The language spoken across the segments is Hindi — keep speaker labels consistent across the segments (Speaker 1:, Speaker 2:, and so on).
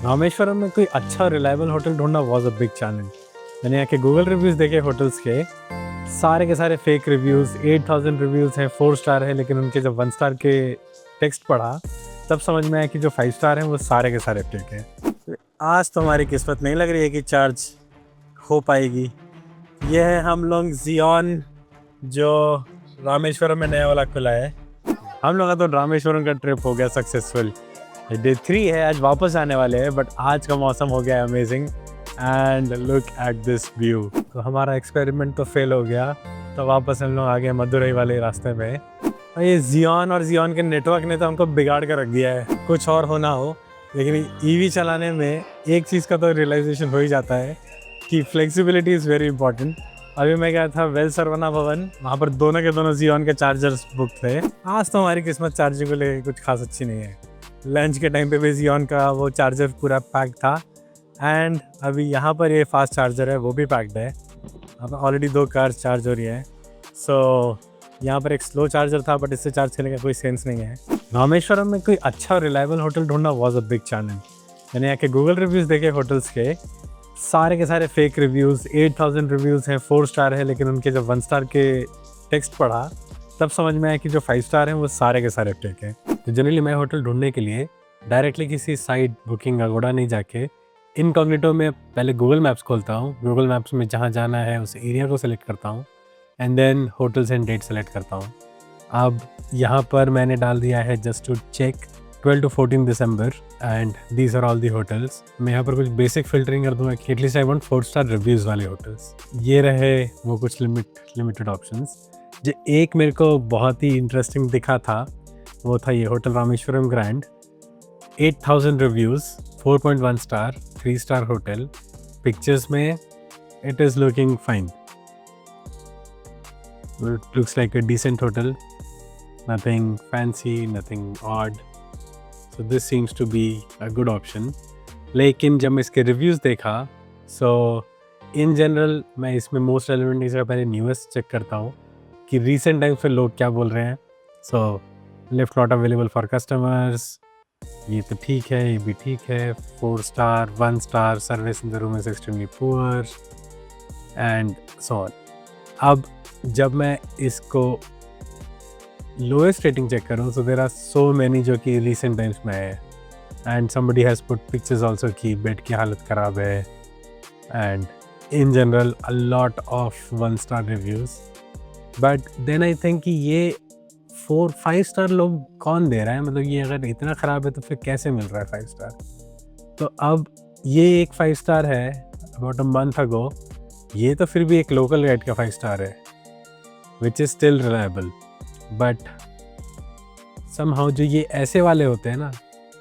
Speaker 1: रामेश्वरम में कोई अच्छा रिलायबल होटल ढूंढना वॉज अ बिग चैलेंज। मैंने यहाँ के गूगल रिव्यूज़ देखे होटल्स के सारे फेक रिव्यूज़, 8000 रिव्यूज़ हैं, 4 स्टार है, लेकिन उनके जब 1 स्टार के टेक्स्ट पढ़ा तब समझ में आया कि जो 5 स्टार हैं वो सारे के सारे फेक हैं। आज तो हमारी किस्मत नहीं लग रही है कि चार्ज हो पाएगी। ये है हम लोग जियोन, जो रामेश्वरम में नया वाला खुला है। हम लोग का तो रामेश्वरम का ट्रिप हो गया सक्सेसफुल। डे 3 है, आज वापस आने वाले हैं, बट आज का मौसम हो गया amazing and look at this view. तो हमारा एक्सपेरिमेंट तो फेल हो गया, तो वापस हम लोग आ गए मदुरई वाले रास्ते में। और ये जियोन और जियोन के नेटवर्क ने तो हमको बिगाड़ कर रख दिया है। कुछ और होना हो, लेकिन ईवी चलाने में एक चीज़ का तो रियलाइजेशन हो ही जाता है कि फ्लेक्सिबिलिटी इज़ वेरी इंपॉर्टेंट। अभी मैं गया था वेल सरवना भवन, वहाँ पर दोनों के दोनों जियोन के चार्जर्स बुक थे। आज तो हमारी किस्मत चार्जिंग को लेकर कुछ खास अच्छी नहीं है। लंच के टाइम पे भी जियोन का वो चार्जर पूरा पैक्ड था एंड अभी यहाँ पर ये फास्ट चार्जर है वो भी पैक्ड है। अब ऑलरेडी 2 कार्स चार्ज हो रही है। सो यहाँ पर एक स्लो चार्जर था, बट इससे चार्ज करने का कोई सेंस नहीं है। रामेश्वरम में कोई अच्छा रिलायबल होटल ढूंढना वॉज अ बिग चैलेंज। मैंने यहाँ के गूगल रिव्यूज़ देखे होटल्स के सारे फेक रिव्यूज़, 8000 रिव्यूज़ हैं, 4 स्टार है, लेकिन उनके जब 1 स्टार के टेक्स्ट पढ़ा तब समझ में आया कि जो 5 स्टार हैं वो सारे के सारे फेक हैं। तो जनरली मैं होटल ढूंढने के लिए डायरेक्टली किसी साइट बुकिंग अगोड़ा नहीं जाके इनकॉग्निटो में पहले गूगल मैप्स खोलता हूँ। गूगल मैप्स में जहाँ जाना है उस एरिया को सेलेक्ट करता हूँ and then hotels and date select करता हूँ। अब यहाँ पर मैंने डाल दिया है just to check 12 to 14 December and these are all the hotels. मैं यहाँ पर कुछ बेसिक फिल्टरिंग कर दूँगा कि at least I want 4 star reviews वाले होटल्स। ये रहे वो कुछ लिमिटेड ऑप्शंस। जो एक मेरे को बहुत ही इंटरेस्टिंग दिखा था वो था ये hotel Rameswaram grand, 8000 reviews, 4.1 star, 3 star hotel. Pictures में it is looking fine, it looks like a decent hotel, nothing fancy, nothing odd, so this seems to be a good option. लेकिन जब मैं इसके रिव्यूज़ देखा, so in general मैं इसमें मोस्ट रेलिवेंट इसका पहले न्यूज़ चेक करता हूँ कि रिसेंट टाइम्स में लोग क्या बोल रहे हैं। So lift not available for customers, ये तो ठीक है, ये भी ठीक है। 4 star, 1 star, service in the room is extremely poor and so on. अब जब मैं इसको लोएस्ट रेटिंग चेक करूँ तो देयर आर सो मैनी जो कि रिसेंट टाइम्स में है and somebody has put pictures also कि बेड की हालत ख़राब है and in general a lot of 1 star reviews. But then I think कि ये 4-5 स्टार लोग कौन दे रहा है, मतलब ये अगर इतना ख़राब है तो फिर कैसे मिल रहा है 5 स्टार। तो अब ये एक 5 स्टार है अबाउट अ मंथ अगो, ये तो फिर भी एक लोकल गाइड का 5 स्टार है which is still reliable. But somehow जो ये ऐसे वाले होते हैं ना,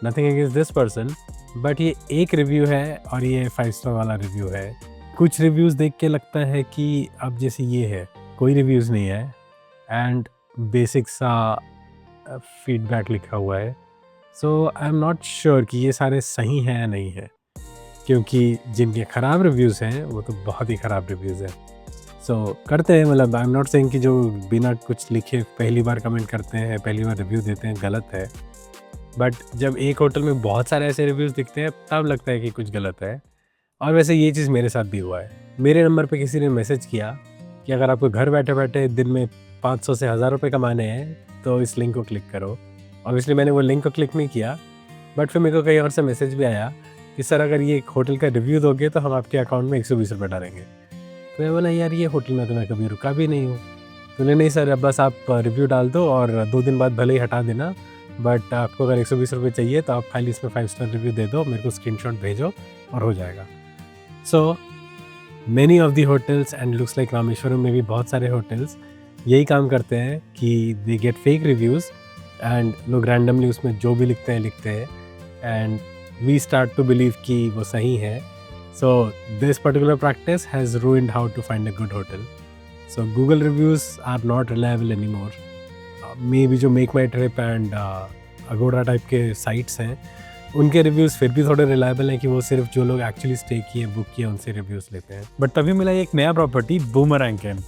Speaker 1: nothing against this person, but ये एक रिव्यू है और ये 5 स्टार वाला रिव्यू है। कुछ रिव्यूज़ देख के लगता है कि अब जैसे ये है, कोई रिव्यूज़ नहीं है एंड बेसिक सा फीडबैक लिखा हुआ है। सो आई एम नॉट श्योर कि ये सारे सही हैं या नहीं है, क्योंकि जिनके ख़राब रिव्यूज़ हैं वो तो बहुत ही ख़राब रिव्यूज़ हैं। सो करते हैं, मतलब आई एम नॉट सेइंग कि जो बिना कुछ लिखे पहली बार कमेंट करते हैं, पहली बार रिव्यू देते हैं, गलत है। बट जब एक होटल में बहुत सारे ऐसे रिव्यूज़ दिखते हैं तब लगता है कि कुछ गलत है। और वैसे ये चीज़ मेरे साथ भी हुआ है। मेरे नंबर पे किसी ने मैसेज किया कि अगर आपको घर बैठे बैठे दिन में 500 से 1000 रुपये कमाने हैं तो इस लिंक को क्लिक करो। ऑब्वियसली मैंने वो लिंक को क्लिक नहीं किया, बट फिर मेरे को कहीं और से मैसेज भी आया कि सर अगर ये होटल का रिव्यू दोगे तो हम आपके अकाउंट में 120 रुपये डालेंगे। तो मैं बोला यार ये होटल में तो मैं कभी रुका भी नहीं हूँ। तो नहीं सर, अब बस आप रिव्यू डाल दो और 2 दिन बाद भले ही हटा देना, बट आपको अगर 120 रुपये चाहिए तो आप खाली इसमें 5 स्टार रिव्यू दे दो, मेरे को स्क्रीनशॉट भेजो और हो जाएगा। So many of the hotels and looks like Rameswaram में भी बहुत सारे होटल्स यही काम करते हैं कि they get fake reviews and लोग रैंडमली उसमें जो भी लिखते हैं and we start to believe कि वो सही है। So this particular practice has ruined how to find a good hotel. So Google reviews are not reliable anymore. Maybe जो Make My Trip and Agoda type के sites हैं उनके रिव्यूज़ फिर भी थोड़े रिलायबल हैं कि वो सिर्फ जो लोग एक्चुअली स्टे किए, बुक किए, उनसे रिव्यूज़ लेते हैं। बट तभी मिला एक नया प्रॉपर्टी, बूमरैंग कैंप।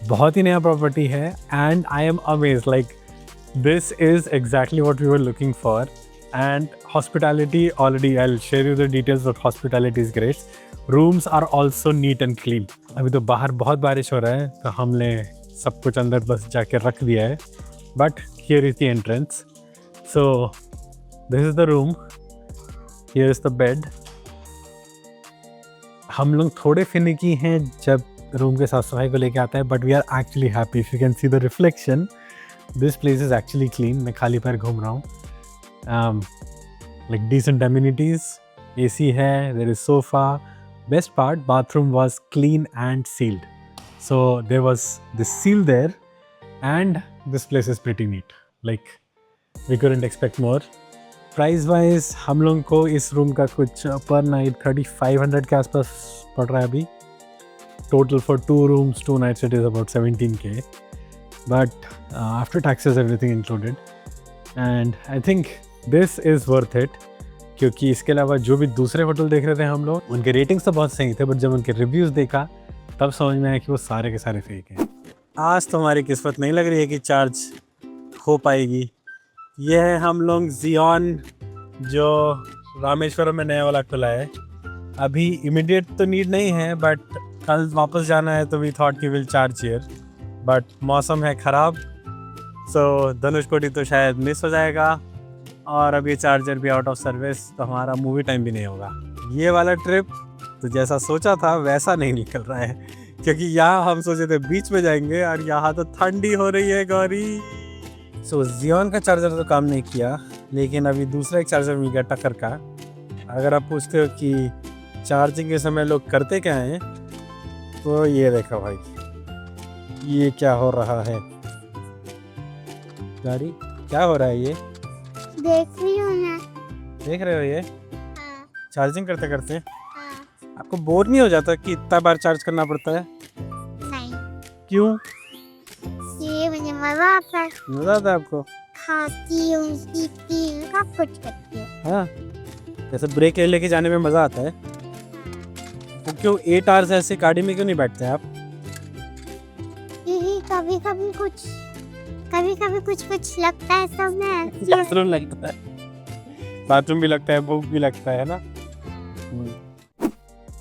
Speaker 1: बहुत ही नया प्रॉपर्टी है and I am amazed, like this is exactly what we were looking for. and hospitality, already I'll share you the details, but hospitality is great. Rooms are also neat and clean. अभी तो बाहर बहुत बारिश हो रहा है तो हमने सब कुछ अंदर बस जाके रख दिया है. But here is the entrance. So this is the room. Here is the bed. हम लोग थोड़े फिनिकी हैं जब रूम के साफ सफाई को लेके आता है, but we are actually happy. If you can see the reflection, this place is actually clean. मैं खाली पैर घूम रहा हूँ. लाइक डिसेंट एमिनिटीज, AC है, there is sofa. Best part, bathroom was clean and sealed. So there was this seal there and this place is pretty neat. Like we couldn't expect more. Price wise हम लोग को इस रूम का कुछ पर नाइट 3500 के आसपास पड़ रहा है अभी. Total for 2 rooms 2 nights it is about 17K, but after taxes everything included, and I think this is worth it. क्योंकि इसके अलावा जो भी दूसरे होटल देख रहे थे हम लोग, उनके रेटिंग्स तो बहुत सही थे, बट जब उनके रिव्यूज़ देखा तब समझ में आया कि वो सारे के सारे फेक हैं. आज तो हमारी किस्मत नहीं लग रही है कि चार्ज हो पाएगी. ये है हम लोग जियोन, जो रामेश्वरम में नया वाला खुला है. अभी इमीडिएट तो नीड नहीं है, बट कल वापस जाना है तो वी थॉट कि विल चार्ज हियर. बट मौसम है ख़राब, सो धनुषकोटी तो शायद मिस हो जाएगा, और अब ये चार्जर भी आउट ऑफ सर्विस, तो हमारा मूवी टाइम भी नहीं होगा. ये वाला ट्रिप तो जैसा सोचा था वैसा नहीं निकल रहा है, क्योंकि यहाँ हम सोचे थे बीच में जाएंगे और यहाँ तो ठंडी हो रही है गौरी. सो जियोन का चार्जर तो काम नहीं किया, लेकिन अभी दूसरा एक चार्जर मिल गया टक्कर का. अगर आप पूछते हो कि चार्जिंग के समय लोग करते क्या हैं, तो ये देखो भाई, ये क्या हो रहा है. गाड़ी क्या हो रहा है? ये
Speaker 2: देख रही हूँ मैं.
Speaker 1: देख रहे हो? ये
Speaker 2: हाँ,
Speaker 1: चार्जिंग करते करते
Speaker 2: हाँ.
Speaker 1: आपको बोर नहीं हो जाता कि इतना बार चार्ज करना पड़ता है?
Speaker 2: नहीं,
Speaker 1: क्यों?
Speaker 2: ये मुझे मजा आता है.
Speaker 1: मजा आता है आपको?
Speaker 2: खाती हूँ, पीती हूँ, सब कुछ करती हूँ.
Speaker 1: हाँ, जैसे ब्रेक लेके जाने में मजा आता है. तो क्यों 8 hours ऐसे गाड़ी में क्यों नहीं बैठते आप?
Speaker 2: क्योंकि कभी कभी कुछ लगता है सब में.
Speaker 1: बाथरूम लगता है, बाथरूम भी लगता है, भूख भी लगता है ना.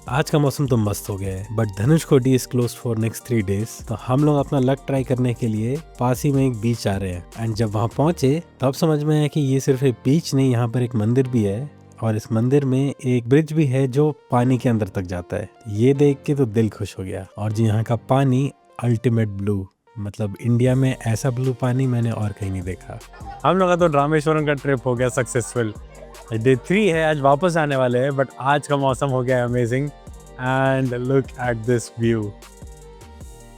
Speaker 1: आज का मौसम तो मस्त हो गया है, but Dhanushkodi is close for next 3 days. तो हम लोग अपना लक ट्राई करने के लिए पास ही में एक बीच आ रहे हैं. एंड जब वहाँ पहुँचे तब समझ में आया कि ये सिर्फ एक बीच नहीं, यहाँ पर एक मंदिर भी है, और इस मंदिर में एक ब्रिज भी है जो पानी के अंदर तक जाता है. ये देख के तो दिल खुश हो गया. और जी यहाँ का पानी अल्टीमेट ब्लू, मतलब इंडिया में ऐसा ब्लू पानी मैंने और कहीं नहीं देखा. हम लोग का तो रामेश्वरम का ट्रिप हो गया सक्सेसफुल. डे 3 है, आज वापस आने वाले हैं, बट आज का मौसम हो गया amazing. And look at this view,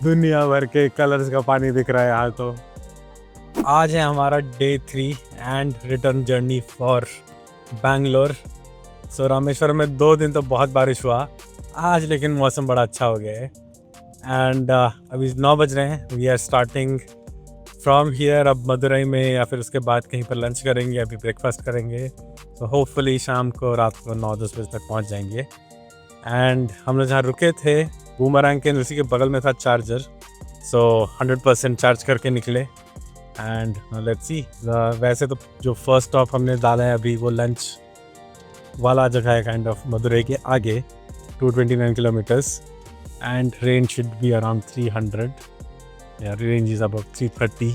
Speaker 1: दुनिया भर के कलर्स का पानी दिख रहा है यहाँ. तो आज है हमारा day 3 and return journey for Bangalore. So Rameswaram में 2 दिन तो बहुत बारिश हुआ, आज लेकिन मौसम बड़ा अच्छा हो गया है. एंड अभी 9 बज रहे हैं. We are starting from here. अब मदुरई में या फिर उसके बाद कहीं पर लंच करेंगे, अभी ब्रेकफास्ट करेंगे. तो होपफुली शाम को, रात को 9-10 बजे तक पहुंच जाएंगे. एंड हम लोग जहाँ रुके थे बूमरैंग के, उसी के बगल में था चार्जर. सो 100% चार्ज करके निकले. And let's see. वैसे तो जो फर्स्ट स्टॉप हमने डाला है अभी, वो लंच वाला जगह है काइंड ऑफ, मदुरई के आगे 229 kilometers. And range should be around 300. Yeah, range is about 330.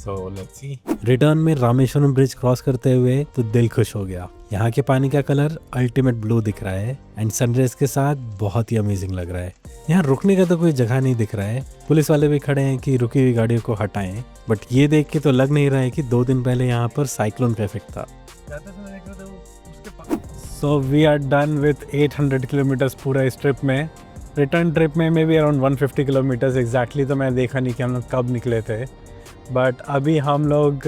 Speaker 1: So let's see. Return में रामेश्वरम ब्रिज क्रॉस करते हुए तो दिल खुश हो गया. यहाँ के पानी का कलर अल्टीमेट ब्लू दिख रहा है एंड सनराइज के साथ बहुत ही अमेजिंग लग रहा है. यहाँ रुकने का तो कोई जगह नहीं दिख रहा है. पुलिस वाले भी खड़े हैं कि रुकी हुई गाड़ियों को हटाएं, बट ये देख के तो लग नहीं रहा है कि 2 दिन पहले यहाँ पर साइक्लोन का इफेक्ट था. So we are done with 800 kilometres पूरा इस ट्रिप में. रिटर्न ट्रिप में maybe around 150 kilometres exactly तो मैं देखा नहीं कि हम लोग कब निकले थे. बट अभी हम लोग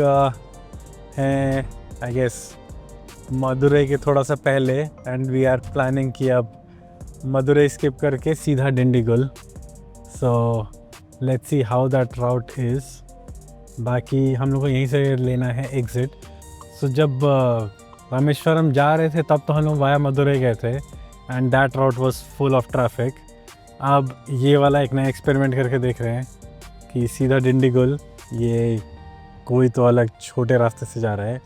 Speaker 1: हैं आई गेस मदुरई के थोड़ा सा पहले. एंड वी आर प्लानिंग कि अब मदुरई स्किप करके सीधा डिंडीगुल. सो let's see how that route is. बाकी हम लोग को यहीं से लेना है एग्ज़िट. सो जब रामेश्वरम जा रहे थे तब तो हम लोग वाया मदुरई गए थे and that route was full of traffic. अब ये वाला एक नया एक्सपेरिमेंट करके देख रहे हैं कि सीधा डिंडीगुल, ये कोई तो अलग छोटे रास्ते से जा रहा है.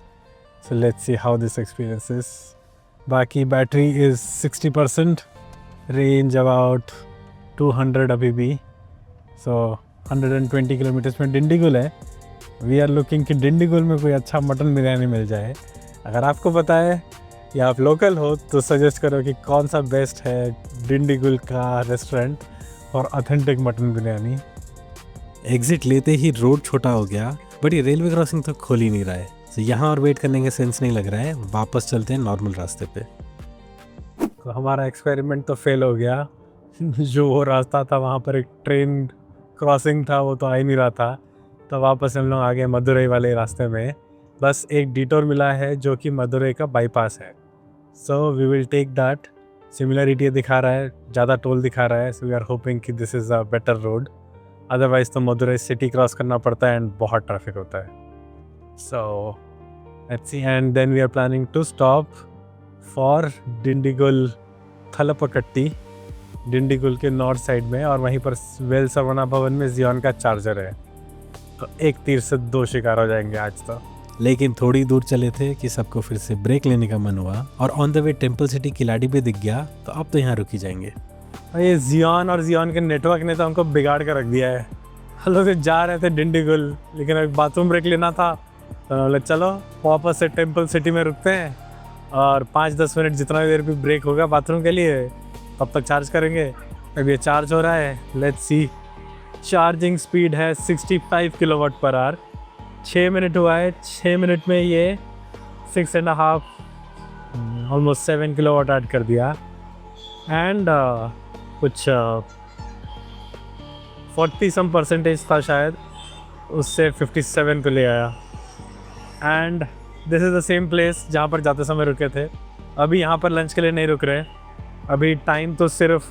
Speaker 1: So let's see how this experience is. बाकी battery is 60%, range about 200 अभी भी. So 120 किलोमीटर्स में डिंडीगुल है. वी आर लुकिंग कि डिंडीगुल में कोई अच्छा मटन बिरयानी मिल जाए. अगर आपको पता है या आप लोकल हो तो सजेस्ट करो कि कौन सा बेस्ट है डिंडीगुल का रेस्टोरेंट और ऑथेंटिक मटन बिरयानी. एग्ज़िट लेते ही रोड छोटा हो गया, बट ये रेलवे क्रॉसिंग तो खोल ही नहीं रहा है. तो यहाँ और वेट करने का सेंस नहीं लग रहा है, वापस चलते हैं नॉर्मल रास्ते पे. तो हमारा एक्सपेरिमेंट तो फेल हो गया. जो वो रास्ता था वहाँ पर एक ट्रेन क्रॉसिंग था, वो तो आ ही नहीं रहा था. तो वापस हम लोग आ गए मदुरई वाले रास्ते में. बस एक डिटोर मिला है जो कि मदुरई का बाईपास है. So we will take that. Similarity दिखा रहा है, ज़्यादा टोल दिखा रहा है. सो वी आर होपिंग कि this is a better road. Otherwise तो मदुरई सिटी क्रॉस करना पड़ता है एंड बहुत ट्रैफिक होता है. So let's see. And then we are planning to stop for Dindigul Thalappakatti, Dindigul के नॉर्थ साइड में. और वहीं पर वेल सरवना भवन में जियोन का चार्जर है. तो एक तीर से दो शिकार हो जाएंगे आज तो. लेकिन थोड़ी दूर चले थे कि सबको फिर से ब्रेक लेने का मन हुआ और on the way temple city Khiladi भी दिख गया. तो अब तो यहाँ रुक ही जाएंगे. ये जियोन और जियोन के नेटवर्क ने तो हमको बिगाड़ कर रख दिया है. हम लोग जा रहे थे डिंडीगुल, लेकिन एक बाथरूम ब्रेक लेना था. तो बोले चलो वापस से टेम्पल सिटी में रुकते हैं और 5-10 मिनट जितना देर भी ब्रेक होगा बाथरूम के लिए तब तक चार्ज करेंगे. अब ये चार्ज हो रहा है. Let's see. चार्जिंग स्पीड है 65 किलोवाट पर आवर. 6 मिनट हुआ है. 6 मिनट में ये 6.5 ऑलमोस्ट 7 किलोवाट ऐड कर दिया. एंड कुछ 40% था शायद, उससे 57 को ले आया. And this is the same place जहाँ पर जाते समय रुके थे. अभी यहाँ पर लंच के लिए नहीं रुक रहे. अभी टाइम तो सिर्फ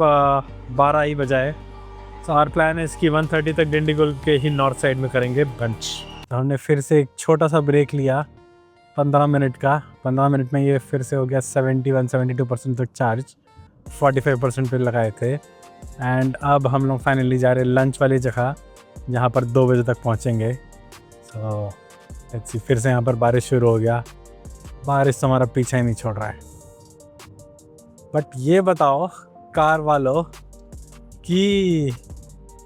Speaker 1: 12 ही बजा है. सो आवर प्लान है इसकी 1:30 तक डिंडीगुल के ही नॉर्थ साइड में करेंगे लंच. हमने फिर से एक छोटा सा ब्रेक लिया 15 मिनट का. 15 मिनट में ये फिर से हो गया 71-72% तक चार्ज. 45% पे लगाए थे. एंड अब हम लोग फाइनली जा रहे हैं लंच वाली जगह जहाँ पर 2 बजे तक पहुँचेंगे. सो लेट्स सी. फिर से यहाँ पर बारिश शुरू हो गया. बारिश तो हमारा पीछा ही नहीं छोड़ रहा है. बट ये बताओ कार वालों कि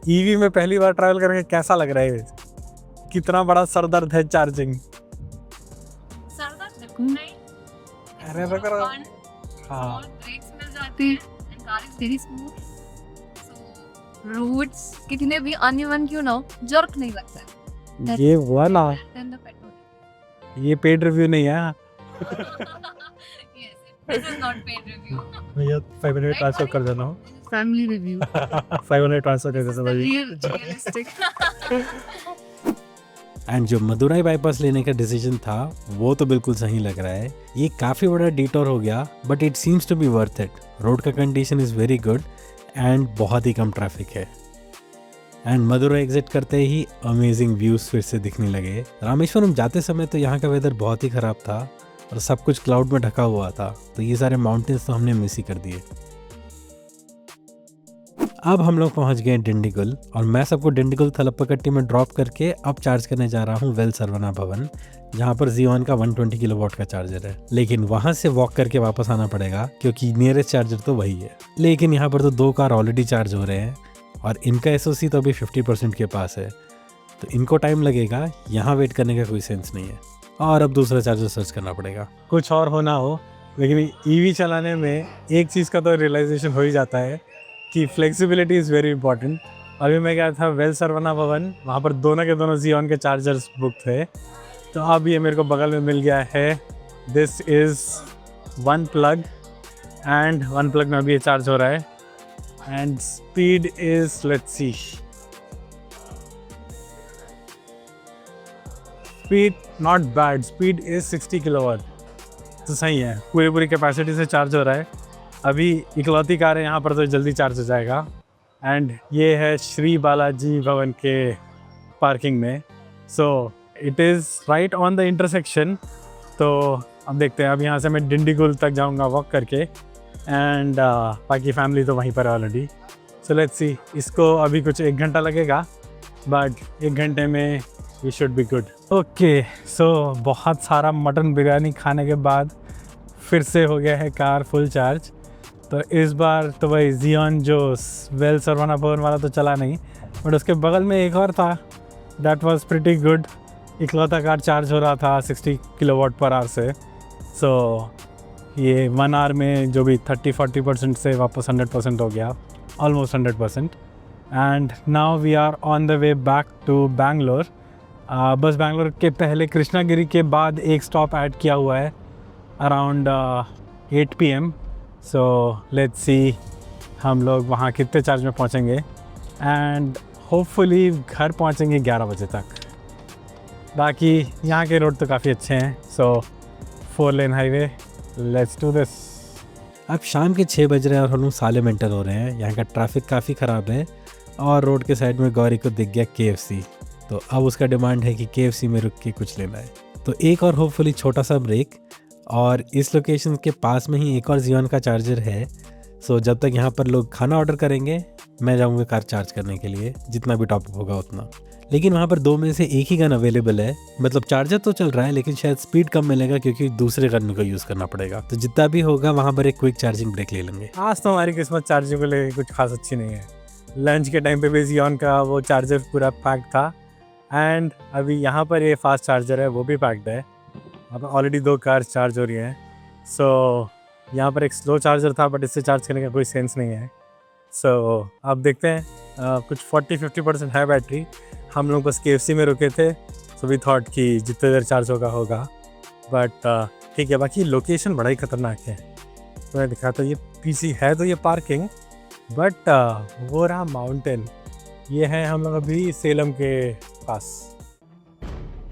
Speaker 1: ईवी में पहली बार ट्रैवल करके कैसा लग रहा है? कितना बड़ा सरदर्द है चार्जिंग.
Speaker 3: सरदर्द नहीं,
Speaker 1: अरे लग रहा.
Speaker 3: हाँ, ब्रेक्स मिल जाते हैं and car is very smooth. So roads कितने भी अनइवन क्यों ना हो, जर्क नहीं लगता है.
Speaker 1: ये हुआ ना,
Speaker 3: देन द पेट्रोल.
Speaker 1: ये पेड रिव्यू नहीं है.
Speaker 3: Yes, this is not paid review.
Speaker 1: भैया 500 ट्रांसफर कर देना हो.
Speaker 3: Family review.
Speaker 1: 500 ट्रांसफर कर देना भाई.
Speaker 3: रियलिस्टिक.
Speaker 1: एंड जो मदुरई बाईपास लेने का डिसीजन था वो तो बिल्कुल सही लग रहा है. ये काफ़ी बड़ा डिटोर हो गया but it seems to be worth it. Road का condition is very good and बहुत ही कम ट्रैफिक है. एंड मदुरई एग्जिट करते ही अमेजिंग व्यूज़ फिर से दिखने लगे. रामेश्वरम जाते समय तो यहाँ का वेदर बहुत ही ख़राब था और सब कुछ क्लाउड में ढका हुआ था. तो ये सारे माउंटेन्स तो हमने मिस ही कर दिए. अब हम लोग पहुंच गए डिंडीगुल और मैं सबको डिंडीगुल थलपकट्टी में ड्रॉप करके अब चार्ज करने जा रहा हूं वेल सरवना भवन, जहां पर जियोन का 120 किलोवाट का चार्जर है. लेकिन वहां से वॉक करके वापस आना पड़ेगा क्योंकि नियरेस्ट चार्जर तो वही है. लेकिन यहाँ पर तो 2 कार ऑलरेडी चार्ज हो रहे हैं और इनका एसओसी तो अभी 50% के पास है. तो इनको टाइम लगेगा. यहाँ वेट करने का कोई सेंस नहीं है और अब दूसरा चार्जर सर्च करना पड़ेगा. कुछ और होना हो, लेकिन ईवी चलाने में एक चीज़ का तो रियलाइजेशन हो ही जाता है कि फ्लेक्सिबिलिटी इज़ वेरी इंपॉर्टेंट. अभी मैं गया था वेल सरवना भवन, वहाँ पर दोनों के दोनों जियोन के चार्जर्स बुक थे. तो अब ये मेरे को बगल में मिल गया है. This is one plug and one plug में अभी ये चार्ज हो रहा है. And speed is let's see. Speed not bad. Speed is 60 kilowatt. तो सही है, पूरी कैपेसिटी से चार्ज हो रहा है. अभी इकलौती कार है यहाँ पर तो जल्दी चार्ज हो जाएगा. एंड ये है श्री बालाजी भवन के पार्किंग में. So it is right on the intersection. तो अब देखते हैं. अब यहाँ से मैं डिंडीगुल तक जाऊँगा वॉक करके एंड बाकी फैमिली तो वहीं पर है ऑलरेडी. सो लेट्स सी. इसको अभी कुछ 1 घंटा लगेगा बट 1 घंटे में we should be good. Okay, so बहुत सारा मटन बिरयानी खाने के बाद फिर से हो गया है कार फुल चार्ज। तो इस बार तो भाई जियॉन जो वेल सरवाना भवन वाला तो चला नहीं, बट उसके बगल में एक और था, दैट वाज प्रिटी गुड। इकलौता कार चार्ज हो रहा था 60 किलोवाट पर आवर से। सो ये 1 आवर में जो भी 30-40% से वापस 100% हो गया, almost 100%। And now we are on the way back to Bangalore. बस बैंगलोर के पहले कृष्णागिरी के बाद एक स्टॉप ऐड किया हुआ है अराउंड 8 PM। सो लेट्स सी हम लोग वहाँ कितने चार्ज में पहुँचेंगे, एंड होपफुली घर पहुँचेंगे 11 बजे तक। बाकी यहाँ के रोड तो काफ़ी अच्छे हैं। सो 4 lane highway, let's do this. अब शाम के 6 बज रहे हैं और हम लोग साले मेंटर हो रहे हैं। यहाँ का ट्रैफिक काफ़ी ख़राब है और रोड के साइड में गौरी को दिख गया KFC। तो अब उसका डिमांड है कि KFC में रुक के कुछ लेना है। तो एक और होपफुली छोटा सा ब्रेक, और इस लोकेशन के पास में ही एक और जियॉन का चार्जर है। सो जब तक यहाँ पर लोग खाना ऑर्डर करेंगे, मैं जाऊँगा कार चार्ज करने के लिए, जितना भी टॉपअप होगा उतना। लेकिन वहाँ पर 2 में से एक ही गन अवेलेबल है, मतलब चार्जर तो चल रहा है लेकिन शायद स्पीड कम मिलेगा क्योंकि दूसरे गन को यूज़ करना पड़ेगा। तो जितना भी होगा वहाँ पर एक क्विक चार्जिंग ब्रेक ले लेंगे। आज तो हमारी किस्मत चार्जिंग को लेकर कुछ खास अच्छी नहीं है। लंच के टाइम पे भी जियॉन का वो चार्जर पूरा पैक्ड था, एंड अभी यहाँ पर ये फास्ट चार्जर है वो भी पैक्ड है। अब ऑलरेडी 2 कार चार्ज हो रही हैं। सो यहाँ पर एक स्लो चार्जर था, बट इससे चार्ज करने का कोई सेंस नहीं है। सो अब देखते हैं, कुछ 40-50% है बैटरी। हम लोग बस KFC में रुके थे, सो वी थॉट कि जितने देर चार्ज होगा, बट ठीक है। बाकी लोकेशन बड़ा ही ख़तरनाक है। तो मैं दिखाता हूँ, ये पीछे है तो ये पार्किंग, बट वो रहा माउंटेन। ये है हम लोग अभी सेलम के पास।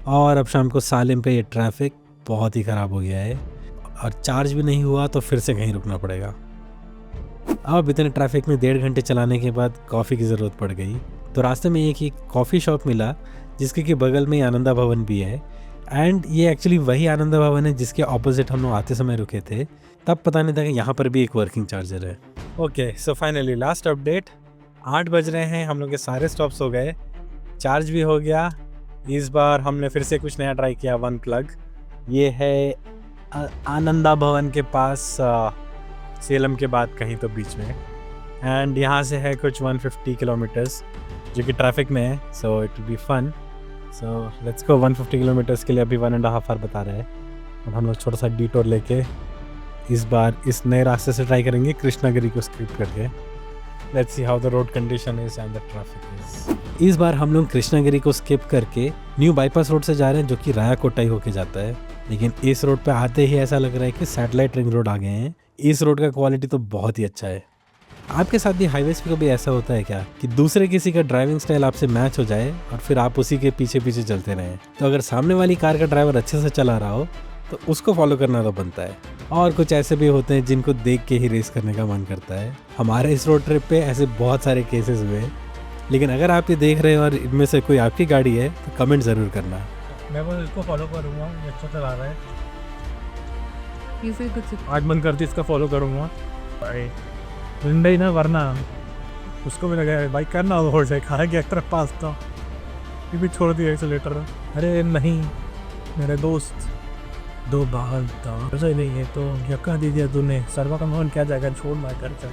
Speaker 1: और अब शाम को सालेम पे ये ट्रैफिक बहुत ही ख़राब हो गया है, और चार्ज भी नहीं हुआ तो फिर से कहीं रुकना पड़ेगा। अब इतने ट्रैफिक में 1.5 घंटे चलाने के बाद कॉफ़ी की ज़रूरत पड़ गई। तो रास्ते में एक कॉफ़ी शॉप मिला जिसके कि बगल में आनंदा भवन भी है, एंड ये एक्चुअली वही आनंदा भवन है जिसके ऑपोजिट हम लोग आते समय रुके थे। तब पता नहीं था कि यहाँ पर भी एक वर्किंग चार्जर है। Okay, so finally last update, 8 बज रहे हैं, हम लोग के सारे स्टॉप्स हो गए, चार्ज भी हो गया। इस बार हमने फिर से कुछ नया ट्राई किया, वन प्लग। ये है आनंदा भवन के पास, सेलम के बाद कहीं तो बीच में, एंड यहाँ से है कुछ 150 किलोमीटर्स जो कि ट्रैफिक में है। So it will be fun. So let's go. 150 kilometres के लिए अभी 1.5 आवर बता रहे हैं। अब हम लोग छोटा सा डिटोर लेके इस बार इस नए रास्ते से ट्राई करेंगे, कृष्णागिरी को स्किप करके। Let's see how the road condition is and the traffic is. इस बार हम लोग कृष्णागिरी को स्किप करके न्यू बाईपास रोड से जा रहे हैं, जो कि राया कोटाई होके जाता है। लेकिन इस रोड पे आते ही ऐसा लग रहा है कि सैटेलाइट रिंग रोड आ गए हैं। इस रोड का क्वालिटी तो बहुत ही अच्छा है। आपके साथ भी हाईवेज पे कभी ऐसा होता है क्या कि दूसरे किसी का ड्राइविंग स्टाइल आपसे मैच हो जाए और फिर आप उसी के पीछे पीछे चलते रहें? तो अगर सामने वाली कार का ड्राइवर अच्छे से चला रहा हो तो उसको फॉलो करना तो बनता है। और कुछ ऐसे भी होते हैं जिनको देख के ही रेस करने का मन करता है। हमारे इस रोड ट्रिप पे ऐसे बहुत सारे केसेस हुए। लेकिन अगर आप ये देख रहे हो और इनमें से कोई आपकी गाड़ी है तो कमेंट ज़रूर करना। मैं बस इसको फॉलो करूँगा, ये अच्छा चला रहा है। आज मन करती इसका फॉलो करूँगा ही ना, वरना उसको भी लगा बाइक करना हो जाए, खा गया एक तरफ पास था, फिर भी छोड़ दिया एक्सीलेटर। अरे नहीं मेरे दोस्त, 2 बार था ऐसा ही नहीं है तो क्या कह दीजिए तूने, सर्वा का मोहन क्या जाएगा, छोड़ ना कर चल।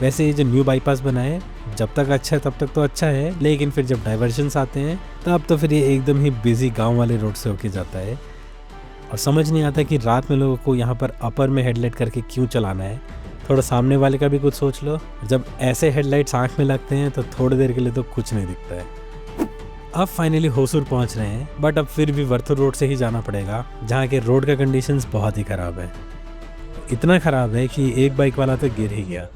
Speaker 1: वैसे ये जो न्यू बाईपास बना है जब तक अच्छा है तब तक तो अच्छा है, लेकिन फिर जब डाइवर्जन्स आते हैं तब तो फिर ये एकदम ही बिजी गांव वाले रोड से होके जाता है। और समझ नहीं आता कि रात में लोगों को यहाँ पर अपर में हेडलाइट करके क्यों चलाना है। थोड़ा सामने वाले का भी कुछ सोच लो। जब ऐसे हेडलाइट्स आँख में लगते हैं तो थोड़ी देर के लिए तो कुछ नहीं दिखता है। अब फाइनली होसूर पहुँच रहे हैं, बट अब फिर भी वर्थुर रोड से ही जाना पड़ेगा, जहाँ के रोड का कंडीशंस बहुत ही ख़राब है। इतना ख़राब है कि एक बाइक वाला तो गिर ही गया।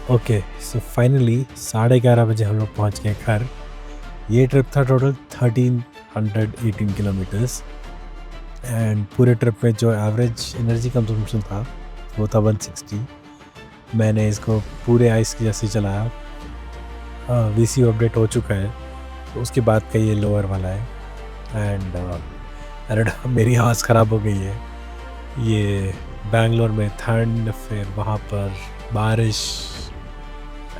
Speaker 1: ओके, सो फाइनली 11:30 बजे हम लोग पहुँच गए घर। ये ट्रिप था टोटल 1318 किलोमीटर्स, एंड पूरे ट्रिप में जो एवरेज एनर्जी कंजम्पशन था वो था 160। मैंने इसको पूरे आइस की जैसे चलाया। VCU अपडेट हो चुका है तो उसके बाद का ये लोअर वाला है, एंड अरे मेरी आवाज़ ख़राब हो गई है। ये बैंगलोर में ठंड, फिर वहाँ पर बारिश,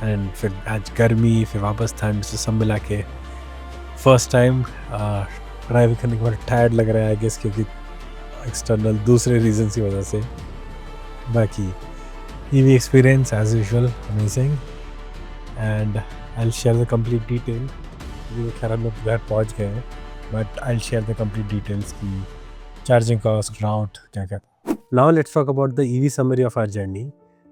Speaker 1: एंड फिर आज गर्मी, फिर वापस ठंड, से सब मिला के फर्स्ट टाइम ड्राइव करने के बाद टायर्ड लग रहा है आई गेस, क्योंकि एक्सटर्नल दूसरे रीजन की वजह से. बाकी EV experience as usual amazing, and I'll share the complete detail. ये खैर हम लोग घर पहुँच गए हैं, but I'll share the complete details की charging cost, route, क्या क्या. Now let's talk about the EV summary of our journey.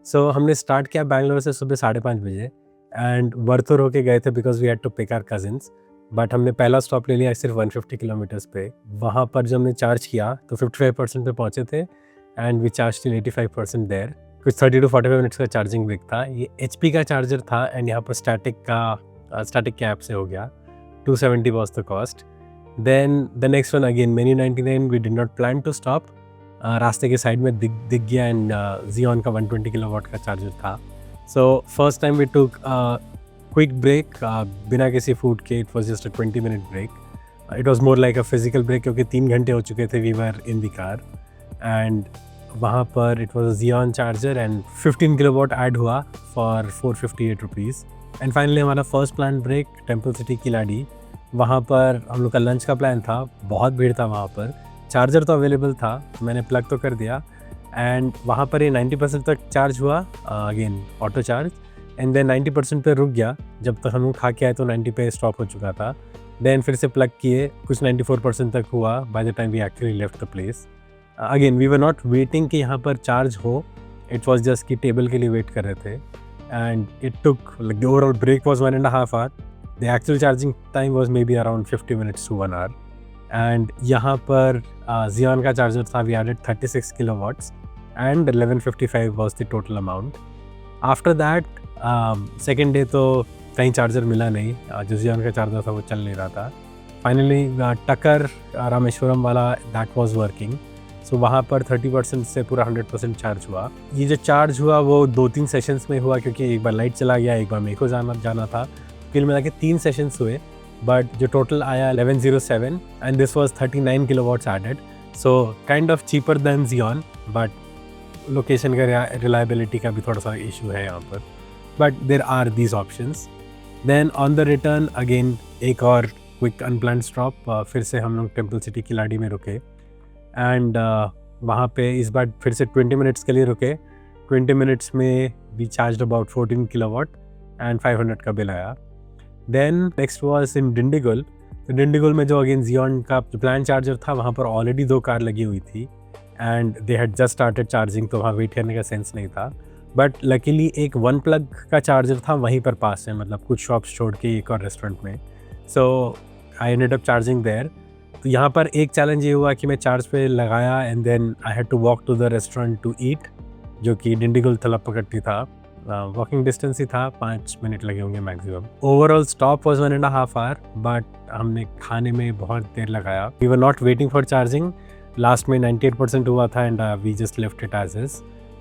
Speaker 1: So हमने start किया बैंगलोर से सुबह 5:30 बजे and वर्थोर होके गए थे because we had to pick our cousins. But हमने पहला स्टॉप ले लिया सिर्फ 150 किलोमीटर्स पे. वहाँ पर जब हमने चार्ज किया तो 55% पे पहुँचे थे and we charge till 85% there. कुछ 30 to 45 मिनट्स का चार्जिंग ब्रेक था. ये HP का चार्जर था एंड यहाँ पर स्टैटिक कैप से हो गया. 270 was the cost. Then the next one again Menu 99, we did not plan to stop. रास्ते के साइड में दिख गया एंड Xeon का 120 किलोवाट का चार्जर था. So first time we took quick break बिना किसी फूड के. It was just a 20-minute break. It was more like a physical break क्योंकि 3 घंटे हो चुके थे. We were in the car and वहाँ पर it was Xeon charger and 15 kilowatt add हुआ फॉर 458 रुपीज़. एंड फाइनली हमारा first plan break temple city Keeladi. वहाँ पर हम लोग का लंच का प्लान था. बहुत भीड़ था वहाँ पर. चार्जर तो अवेलेबल था, मैंने प्लग तो कर दिया एंड वहाँ पर ये 90% तक चार्ज हुआ again auto charge. And then 90% पे रुक गया. जब तक हम लोग खा के आए तो 90 पे स्टॉप हो चुका था. देन फिर से प्लग किए, कुछ 94% तक हुआ by the time we actually left the place. Again we were not waiting कि यहाँ पर चार्ज हो. इट वॉज जस्ट कि टेबल के लिए वेट कर रहे थे and it took like the overall break was 1.5 hour. The actual charging time was maybe around 50 minutes to 1 hour. And यहाँ पर Xeon का चार्जर था. We added 36 kilowatts and 1155 was the total amount. After that second day तो कहीं चार्जर मिला नहीं. जो Xeon का चार्जर था वो चल नहीं रहा था. फाइनली टक्कर रामेश्वरम वाला दैट वाज वर्किंग. सो वहाँ पर 30% से पूरा 100% चार्ज हुआ. ये जो चार्ज हुआ वो 2-3 सेशंस में हुआ क्योंकि एक बार लाइट चला गया, एक बार मेरे को जाना था. फिर मिला के 3 सेशंस हुए बट जो टोटल आया 1107 and this was 39 kilowatts added. So kind of cheaper than Xeon but location का रिलायबिलिटी का भी थोड़ा सा इशू है यहाँ पर. But there are these options. Then on the return again एक और क्विक अनप्लान्ड स्टॉप. फिर से हम लोग टेम्पल सिटी किलाड़ी में रुके एंड वहाँ पे इस बार फिर से 20 मिनट्स के लिए रुके. 20 मिनट्स में we charge about 14 kilowatt and 500 का बिल आया. Then next was in Dindigul. तो डिंडीगुल में जो अगेन Xeon का जो प्लान चार्जर था वहाँ पर ऑलरेडी 2 कार लगी हुई थी and they had just started charging. तो वहाँ वेट करने का सेंस नहीं था. बट लकीली एक 1 प्लग का चार्जर था वहीं पर पास है, मतलब कुछ शॉप्स छोड़ के एक और रेस्टोरेंट में. So I ended up charging there. तो यहाँ पर एक चैलेंज ये हुआ कि मैं चार्ज पे लगाया and then I had to walk to the restaurant to eat, जो कि डिंडीगुल थलपकट्टी था. वॉकिंग डिस्टेंस ही था, 5 मिनट लगे होंगे maximum. Overall stop was 1.5 hour but हमने खाने में बहुत देर लगाया. We were not waiting for charging. Last में 98% हुआ था and we just left it as is.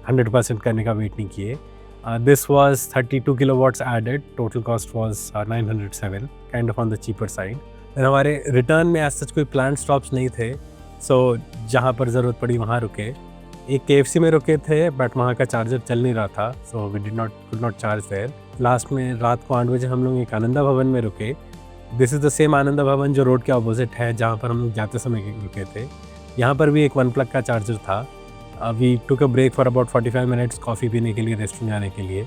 Speaker 1: 100% करने का वेट नहीं किए. This was 32 kilowatts added. Total cost was 907, kind of on the cheaper side. हमारे रिटर्न में आज सच कोई प्लान स्टॉप्स नहीं थे. सो जहाँ पर ज़रूरत पड़ी वहाँ रुके. एक KFC में रुके थे बट वहाँ का चार्जर चल नहीं रहा था. So we could not charge there. Last में रात को 8 बजे हम लोग एक आनंदा भवन में रुके. This is the same Ananda भवन जो रोड के अपोजिट है जहाँ पर हम लोग जाते समय रुके थे. यहाँ पर भी एक 1 प्लग का चार्जर था. We took a break for about 45 minutes coffee पीने के लिए, रेस्टोरेंट जाने के लिए.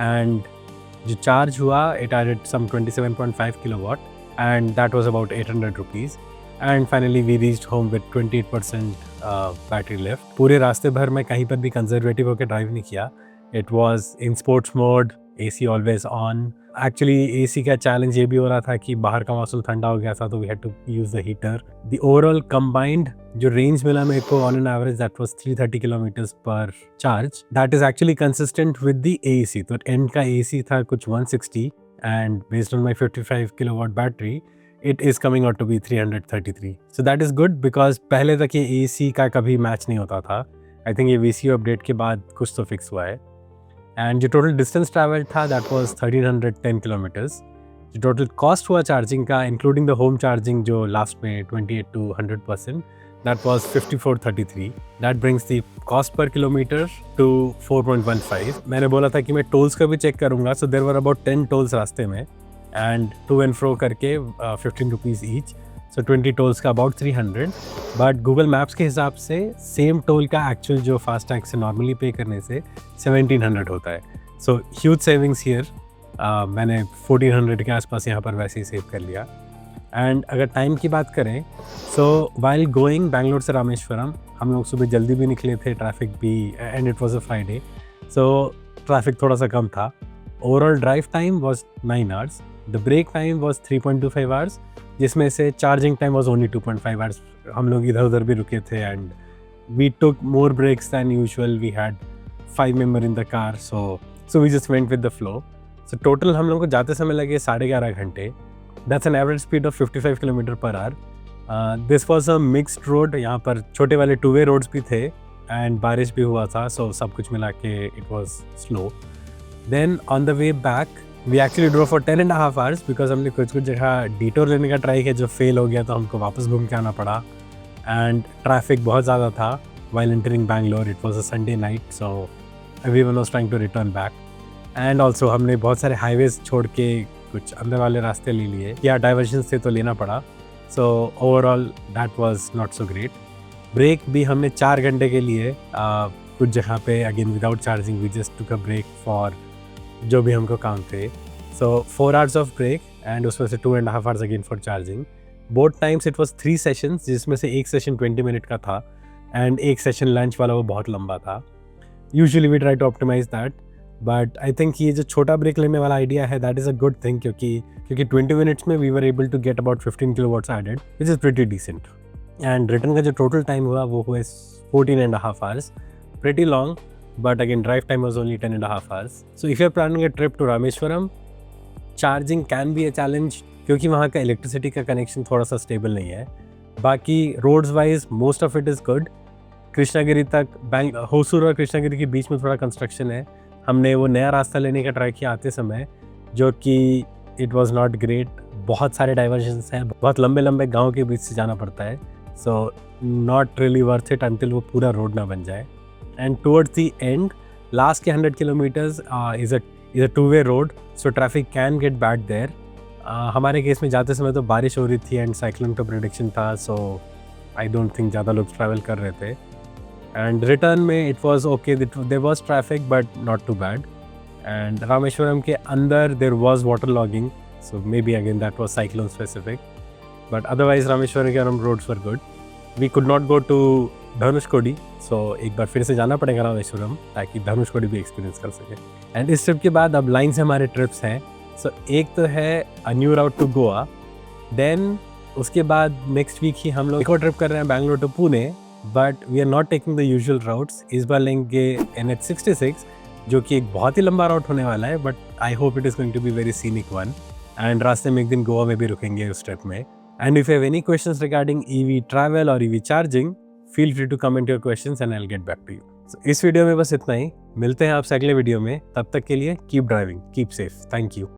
Speaker 1: एंड जो चार्ज हुआ it added some 27.5 kilowatt and that was about 800 rupees. And finally we reached home with 28% battery left. पूरे रास्ते भर मैं कहीं पर भी कंजर्वेटिव होकर ड्राइव नहीं किया. It was in sports mode, AC always on. Actually AC का चैलेंज ये भी हो रहा था कि बाहर का मौसम ठंडा हो गया था तो we had to use the heater. The overall combined जो रेंज मिला मेरे को on an average that was 330 kilometres पर charge. That is actually consistent with the AC. तो एंड का AC था कुछ 160 and based on my 55 kilowatt battery it is coming out to be 333. So that is good because पहले तक ये AC का कभी मैच नहीं होता था. I think ये VCU अपडेट के बाद कुछ तो फिक्स हुआ है. एंड जो टोटल डिस्टेंस ट्रैवल था दैट वाज 1310 किलोमीटर्स. जो टोटल कॉस्ट हुआ चार्जिंग का इंक्लूडिंग द होम चार्जिंग जो लास्ट में 28 to 100%, that was 54.33. That brings the cost per kilometer to 4.15. मैंने बोला था कि मैं टोल्स का भी चेक करूँगा, so there were about 10 tolls रास्ते में and to and fro करके 15 रुपीज़ each, so 20 टोल्स का about 300. बट गूगल मैप्स के हिसाब से सेम टोल का एक्चुअल जो फास्टैग से नॉर्मली पे करने से 1700 होता है. So huge savings here. मैंने 1400 के आसपास यहाँ पर वैसे ही सेव कर लिया. एंड अगर टाइम की बात करें, सो वाइल गोइंग बैंगलोर से रामेश्वरम हम लोग सुबह जल्दी भी निकले थे, ट्रैफिक भी, and it was a Friday, so traffic थोड़ा सा कम था. Overall drive time was 9 hours. The break time was 3.25 hours, जिसमें से charging time was only 2.5 hours. हम लोग इधर उधर भी रुके थे and we took more breaks than usual. We had 5 member in the car, so we just went with the flow. So total हम लोग को जाते समय लगे 11.5 घंटे. That's an average speed of 55 kilometre per hour. This was a mixed road. यहाँ पर छोटे वाले 2-वे रोड्स भी थे एंड बारिश भी हुआ था, सो सब कुछ मिला के it was slow. Then on the way back we actually drove for 10.5 hours because हमने कुछ जगह डिटोर लेने का ट्राई किया जो फेल हो गया, तो हमको वापस घूम के आना पड़ा. एंड ट्रैफिक बहुत ज़्यादा था while entering Bangalore. It was a Sunday night, so everyone was trying to return back. And also हमने बहुत सारे हाईवेज छोड़ के कुछ अंदर वाले रास्ते ले लिए, या डाइवर्जन से तो लेना पड़ा. So overall that was not so great. Break भी हमने 4 घंटे के लिए कुछ जगह पे again without charging we just took a break for जो भी हमको काम थे. So 4 hours of break and उसमें से 2.5 hours again for charging. Both times it was 3 sessions, जिसमें से एक सेशन 20 मिनट का था एंड एक सेशन लंच वाला वो बहुत लंबा था. Usually we try to optimize that, but I think ये जो छोटा ब्रेक लेने वाला आइडिया है that is a good thing, क्योंकि 20 मिनट्स में we were able to get about 15 kilowatts added, which is pretty decent. And return का जो टोटल टाइम हुआ वो हुआ 14.5 hours. Pretty long, but again drive time was only 10.5 hours. So if you're planning a trip to Rameshwaram, charging can be a challenge क्योंकि वहाँ का इलेक्ट्रिसिटी का कनेक्शन थोड़ा सा स्टेबल नहीं है. बाकी roads wise most of it is good. Krishnagiri तक होसूर और कृष्णागिरी के बीच में थोड़ा कंस्ट्रक्शन है. हमने वो नया रास्ता लेने का ट्राई किया आते समय, जो कि इट वॉज़ नॉट ग्रेट. बहुत सारे डाइवर्जन्स हैं, बहुत लंबे लंबे गाँव के बीच से जाना पड़ता है. So not really worth it until वो पूरा रोड ना बन जाए. And towards the end, last के 100 kilometers is a two-way road, so traffic can get bad there. हमारे केस में जाते समय तो बारिश हो रही थी एंड साइक्लोन का प्रेडिक्शन था, so I don't think ज़्यादा लोग ट्रैवल कर रहे थे. एंड रिटर्न में it was okay, there was traffic but not too bad. And Rameswaram के अंदर there was water logging, so maybe again that was cyclone specific, but otherwise Rameswaram के around roads were good. We could not go to Dhanushkodi, सो एक बार फिर से जाना पड़ेगा रामेश्वरम ताकि धनुषकोडी भी एक्सपीरियंस कर सके. एंड इस ट्रिप के बाद अब लाइन से हमारे ट्रिप्स हैं. सो एक तो है a new route to Goa, then उसके बाद नेक्स्ट वीक ही हम लोग एक और ट्रिप कर रहे हैं Bangalore to Pune, but we are not taking the usual routes. इस बार लेंगे NH66, जो कि एक बहुत ही लंबा राउट होने वाला है, but I hope it is going to be very scenic one. And रास्ते में एक दिन गोवा में भी रुकेंगे उस ट्रिप में. And if you have any questions regarding EV travel और EV charging, feel free to comment your questions and I'll get back to you. So, इस वीडियो में बस इतना ही. मिलते हैं आपसे अगले वीडियो में. तब तक के लिए keep driving, keep safe. Thank you.